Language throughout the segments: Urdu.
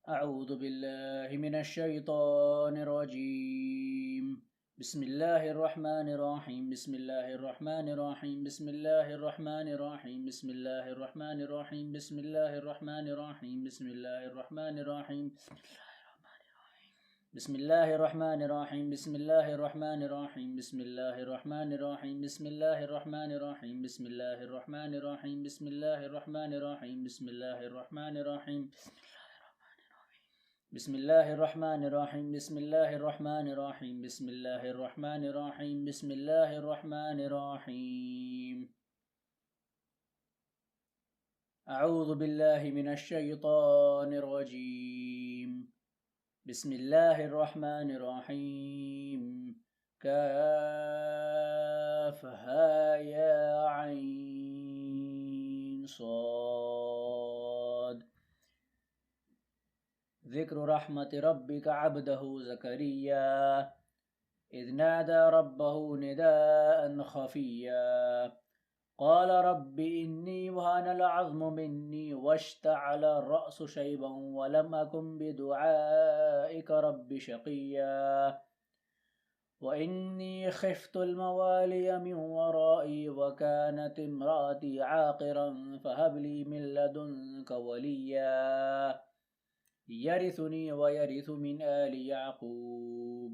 أعوذ بالله من الشيطان الرجيم. بسم الله الرحمن الرحيم. بسم الله الرحمن الرحيم. بسم الله الرحمن الرحيم. بسم الله الرحمن الرحيم. بسم الله الرحمن الرحيم. بسم الله الرحمن الرحيم. بسم الله الرحمن الرحيم. بسم الله الرحمن الرحيم. بسم الله الرحمن الرحيم. بسم الله الرحمن الرحيم. بسم الله الرحمن الرحيم. بسم الله الرحمن الرحيم. بسم الله الرحمن الرحيم. بسم الله الرحمن الرحيم. بسم الله الرحمن الرحيم. بسم الله الرحمن الرحيم. بسم الله الرحمن الرحيم. أعوذ بالله من الشيطان الرجيم. بسم الله الرحمن الرحيم. كافها يا عين صاد. ذكر رحمة ربك عبده زكريا إذ نادى ربه نداء خفيا قال رب إني وهن العظم مني واشتعل الرأس شيبا ولم أكن بدعائك رب شقيا وإني خفت الموالي من ورائي وكانت امرأتي عاقرا فهب لي من لدنك وليا يرثني ويرث من آل يعقوب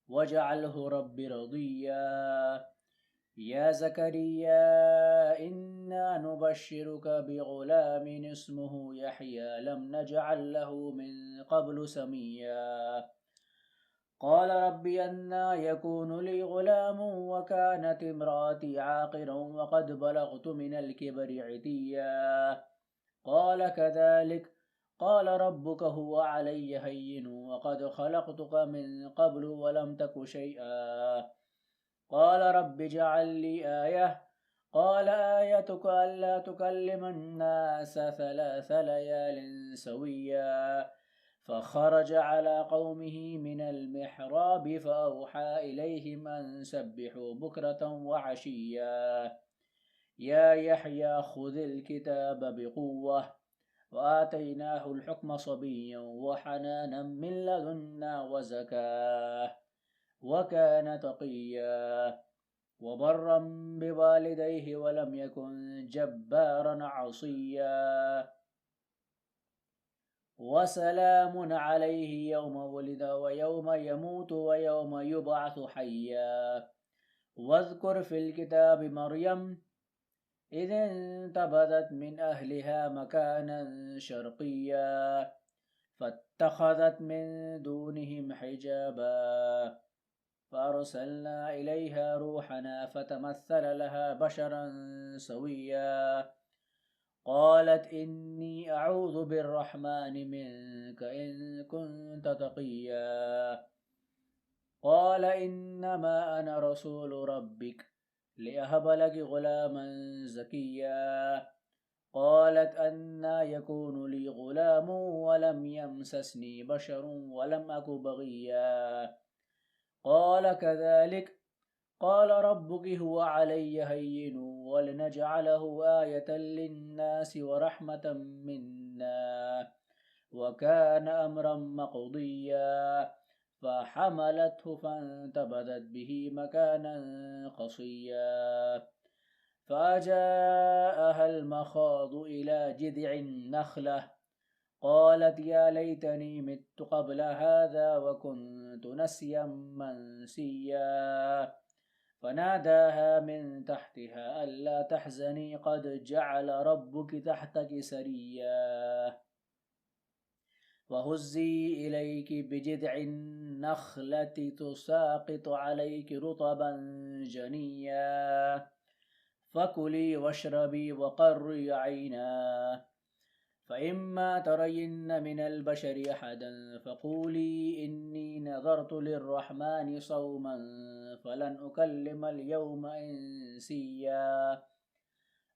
واجعله رب رضيا يا زكريا إنا نبشرك بغلام اسمه يحيى لم نجعل له من قبل سميا قال رب أنى يكون لي غلام وكانت امرأتي عاقرا وقد بلغت من الكبر عتيا قال كذلك قال ربك هو علي هين وقد خلقتك من قبل ولم تك شيئا قال رب اجعل لي آية قال آيتك ألا تكلم الناس 3 ليال سويا فخرج على قومه من المحراب فأوحى إليهم أن سبحوا بكرة وعشيا يا يحيى خذ الكتاب بقوة وآتيناه الحكم صبيا وحنانا من لدنا وزكاة وكان تقيا وبرا بوالديه ولم يكن جبارا عصيا وسلام عليه يوم ولد ويوم يموت ويوم يبعث حيا واذكر في الكتاب مريم إذ انتبذت من أهلها مكانا شرقيا فاتخذت من دونهم حجابا فأرسلنا إليها روحنا فتمثل لها بشرا سويا قالت إني أعوذ بالرحمن منك إن كنت تقيا قال إنما أنا رسول ربك لأهب لك غلاما زكيا قالت أنى يكون لي غلام ولم يمسسني بشر ولم أك بغيا قال كذلك قال ربك هو علي هين ولنجعله آية للناس ورحمة منا وكان أمرا مقضيا فحملته فانتبذت به مكانا قصيا فجاءها المخاض إلى جذع النخلة قالت يا ليتني مت قبل هذا وكنت نسيا منسيا فناداها من تحتها ألا تحزني قد جعل ربك تحتك سريا وهزي إليك بجذع النخلة تساقط عليك رطبا جنيا فكلي واشربي وقري عينا فإما ترين من البشر أحدا فقولي إني نذرت للرحمن صوما فلن أكلم اليوم إنسيا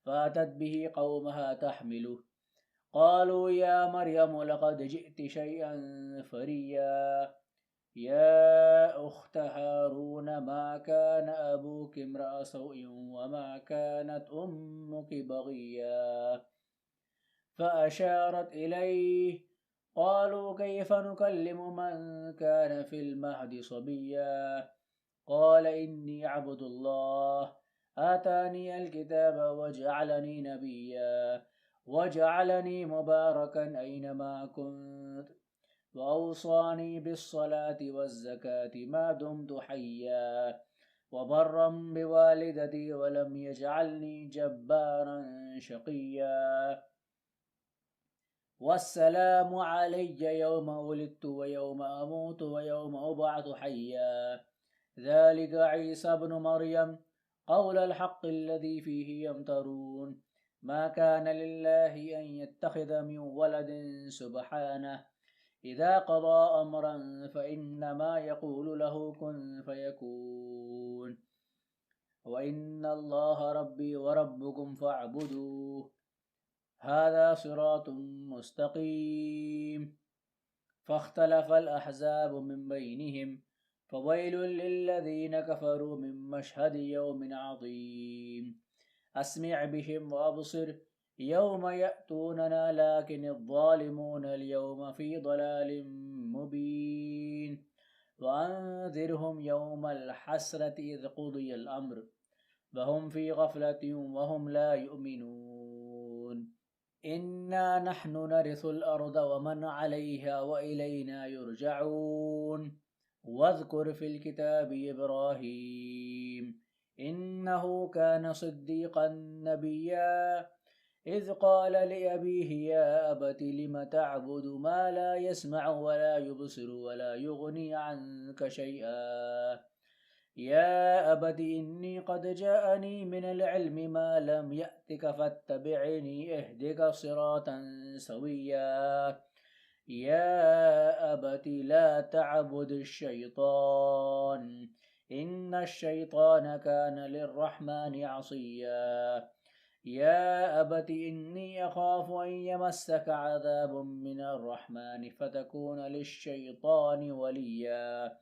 فأتت به قومها تحمله قالوا يا مريم لقد جئت شيئا فريا يا أخت هارون ما كان أبوك امرأ سوء وما كانت أمك بغيا فأشارت إليه قالوا كيف نكلم من كان في المهد صبيا قال إني عبد الله آتاني الكتاب وجعلني نبيا وجعلني مباركا أينما كنت وأوصاني بالصلاة والزكاة ما دمت حيا وبرا بوالدتي ولم يجعلني جبارا شقيا والسلام علي يوم ولدت ويوم أموت ويوم أبعث حيا ذلك عيسى ابن مريم قول الحق الذي فيه يمترون ما كان لله أن يتخذ من ولد سبحانه إذا قضى أمرا فإنما يقول له كن فيكون وإن الله ربي وربكم فاعبدوه هذا صراط مستقيم فاختلف الأحزاب من بينهم فويل للذين كفروا من مشهد يوم عظيم أسمع بهم وأبصر يوم يأتوننا لكن الظالمون اليوم في ضلال مبين وأنذرهم يوم الحسرة إذ قضي الأمر وهم في غفلة وهم لا يؤمنون إنا نحن نرث الأرض ومن عليها وإلينا يرجعون واذكر في الكتاب إبراهيم إنه كان صديقا نبيا إذ قال لأبيه يا أبت لم تعبد ما لا يسمع ولا يبصر ولا يغني عنك شيئا يا أبت إني قد جاءني من العلم ما لم يأتك فاتبعني أهدك صراطا سويا يا أبت لا تعبد الشيطان إن الشيطان كان للرحمن عصيا يا أبت إني أخاف أن يمسك عذاب من الرحمن فتكون للشيطان وليا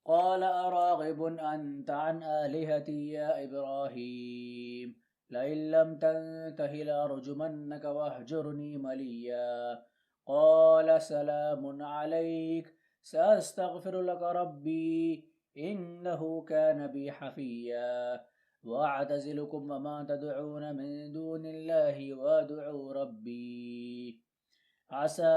قال أراغب أنت عن آلهتي يا إبراهيم لئن لم تنته لأرجمنك واهجرني مليا قال سلام عليك سأستغفر لك ربي إنه كان بي حفيا وأعتزلكم وما تدعون من دون الله وأدعو ربي عسى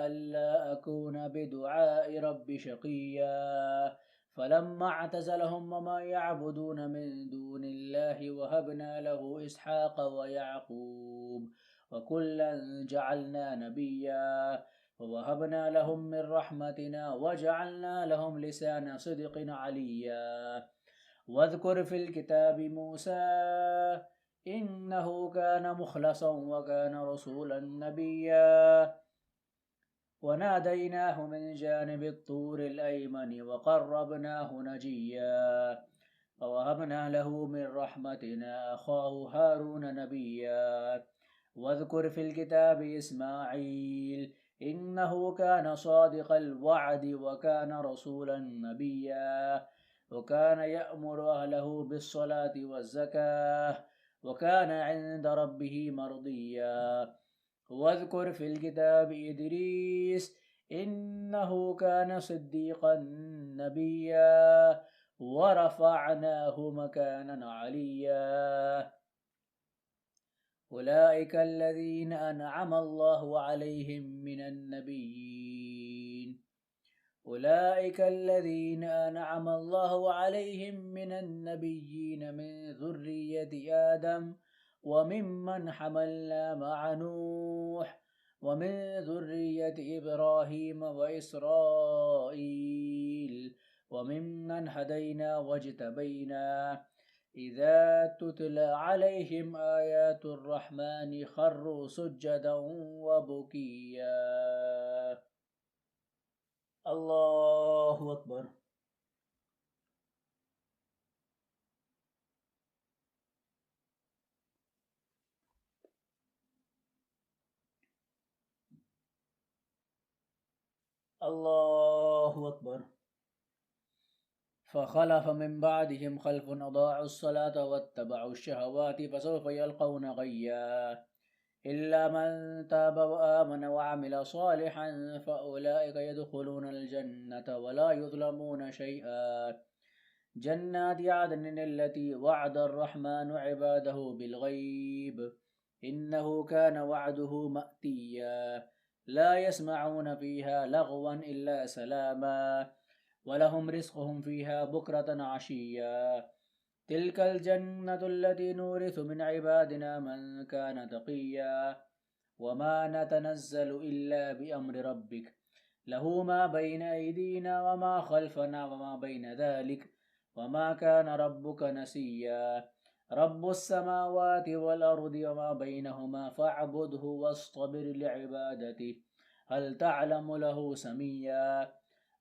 ألا أكون بدعاء رب شقيا فلما اعتزلهم وما يعبدون من دون الله وهبنا له إسحاق ويعقوب وكلا جعلنا نبيا ووهبنا لهم من رحمتنا وجعلنا لهم لسان صدق عليا واذكر في الكتاب موسى إنه كان مخلصا وكان رسولا نبيا وناديناه من جانب الطور الأيمن وقربناه نجيا ووهبنا له من رحمتنا أخاه هارون نبيا واذكر في الكتاب إسماعيل إنه كان صادق الوعد وكان رسولا نبيا وكان يأمر أهله بالصلاة والزكاة وكان عند ربه مرضيا واذكر في الكتاب إدريس إنه كان صديقا نبيا ورفعناه مكانا عليا أولئك الذين أنعم الله عليهم من النبيين أولئك الذين أنعم الله عليهم من النبيين من ذرية آدم وممن حملنا مع نوح ومن ذرية إبراهيم وإسرائيل وممن هدينا واجتبينا إذا تتلى عليهم آيات الرحمن خروا سجدا وبكيا الله أكبر الله أكبر فخلف من بعدهم خلف أضاعوا الصلاة واتبعوا الشهوات فسوف يلقون غيا إلا من تاب وآمن وعمل صالحا فأولئك يدخلون الجنة ولا يظلمون شيئا. جنات عدن التي وعد الرحمن عباده بالغيب إنه كان وعده مأتيا. لا يسمعون فيها لغوا إلا سلاما ولهم رزقهم فيها بكرة عشيا. تلك الجنة التي نورث من عبادنا من كان تقيا. وما نتنزل إلا بأمر ربك له ما بين أيدينا وما خلفنا وما بين ذلك وما كان ربك نسيا. رب السماوات والأرض وما بينهما فاعبده واصطبر لعبادته هل تعلم له سميا.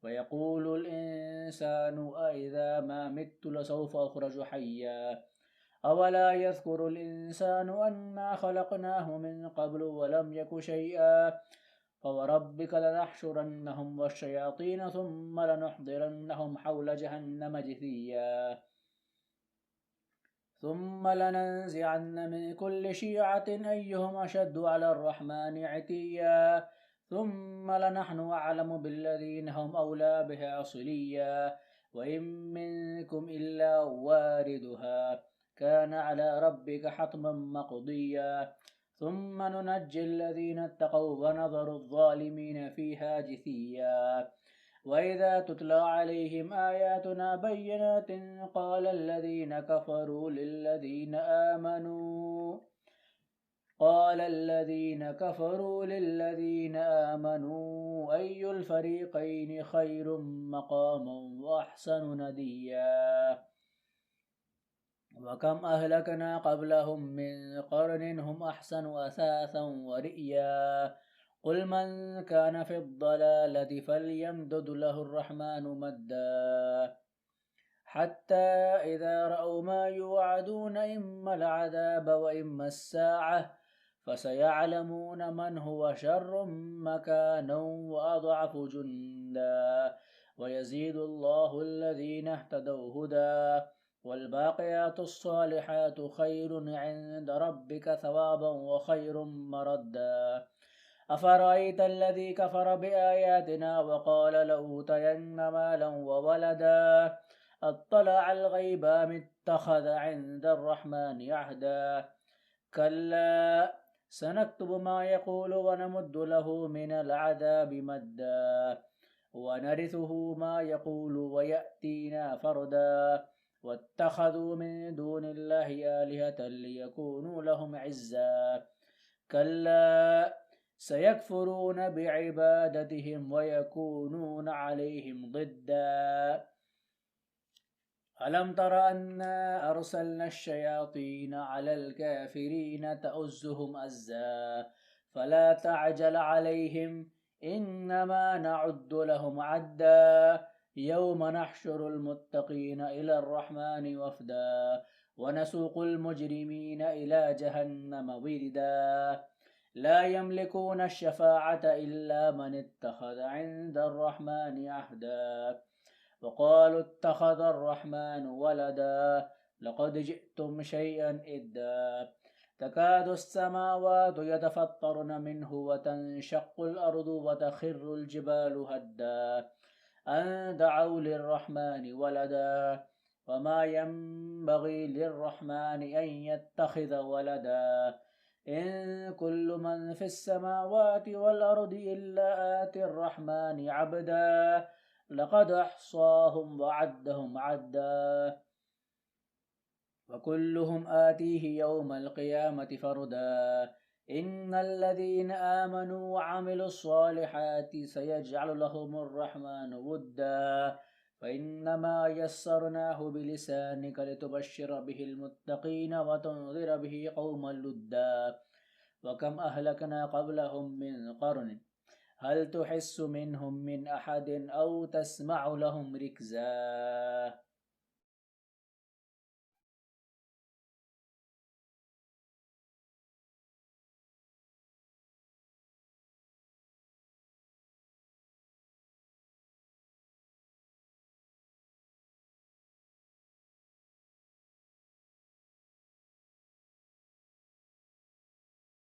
ويقول الإنسان أإذا ما مت لسوف أخرج حيا. أولا يذكر الإنسان أنا خلقناه من قبل ولم يك شيئا. فوربك لنحشرنهم والشياطين ثم لنحضرنهم حول جهنم جثيا. ثم لننزعن من كل شيعة أيهم أشد على الرحمن عتيا. ثم لنحن أعلم بالذين هم أولى بها صليا. وإن منكم إلا واردها كان على ربك حتما مقضيا. ثم ننجي الذين اتقوا ونذر الظالمين فيها جثيا. وإذا تتلى عليهم آياتنا بينات قال الذين كفروا للذين آمنوا أي الفريقين خير مقاما وأحسن نديا. وكم أهلكنا قبلهم من قرن هم أحسن أثاثا ورئيا. قل من كان في الضلالة فليمدد له الرحمن مدا حتى إذا رأوا ما يوعدون إما العذاب وإما الساعة فسيعلمون من هو شر مكانا وأضعف جندا. ويزيد الله الذين اهتدوا هدى والباقيات الصالحات خير عند ربك ثوابا وخير مردا. أفرأيت الذي كفر بآياتنا وقال لأوتين مالا وولدا اطلع الغيب أم اتخذ عند الرحمن عهدا. كلا سنكتب ما يقول ونمد له من العذاب مدا ونرثه ما يقول ويأتينا فردا. واتخذوا من دون الله آلهة ليكونوا لهم عزا. كلا سيكفرون بعبادتهم ويكونون عليهم ضدا. ألم تر أنا أرسلنا الشياطين على الكافرين تؤزهم أزا فلا تعجل عليهم إنما نعد لهم عدا. يوم نحشر المتقين إلى الرحمن وفدا ونسوق المجرمين إلى جهنم وردا. لا يملكون الشفاعة إلا من اتخذ عند الرحمن عهدا. وقالوا اتخذ الرحمن ولدا لقد جئتم شيئا إدا. تكاد السماوات يتفطرن منه وتنشق الأرض وتخر الجبال هدا أن دعوا للرحمن ولدا وما ينبغي للرحمن أن يتخذ ولدا. إن كل من في السماوات والأرض إلا آتي الرحمن عبدا لقد أحصاهم وعدهم عدا وكلهم آتيه يوم القيامة فردا. إن الذين آمنوا وعملوا الصالحات سيجعل لهم الرحمن ودا فإنما يسرناه بلسانك لتبشر به المتقين وتنذر به قوما لدا. وكم أهلكنا قبلهم من قرن هل تحس منهم من أحد أو تسمع لهم ركزا.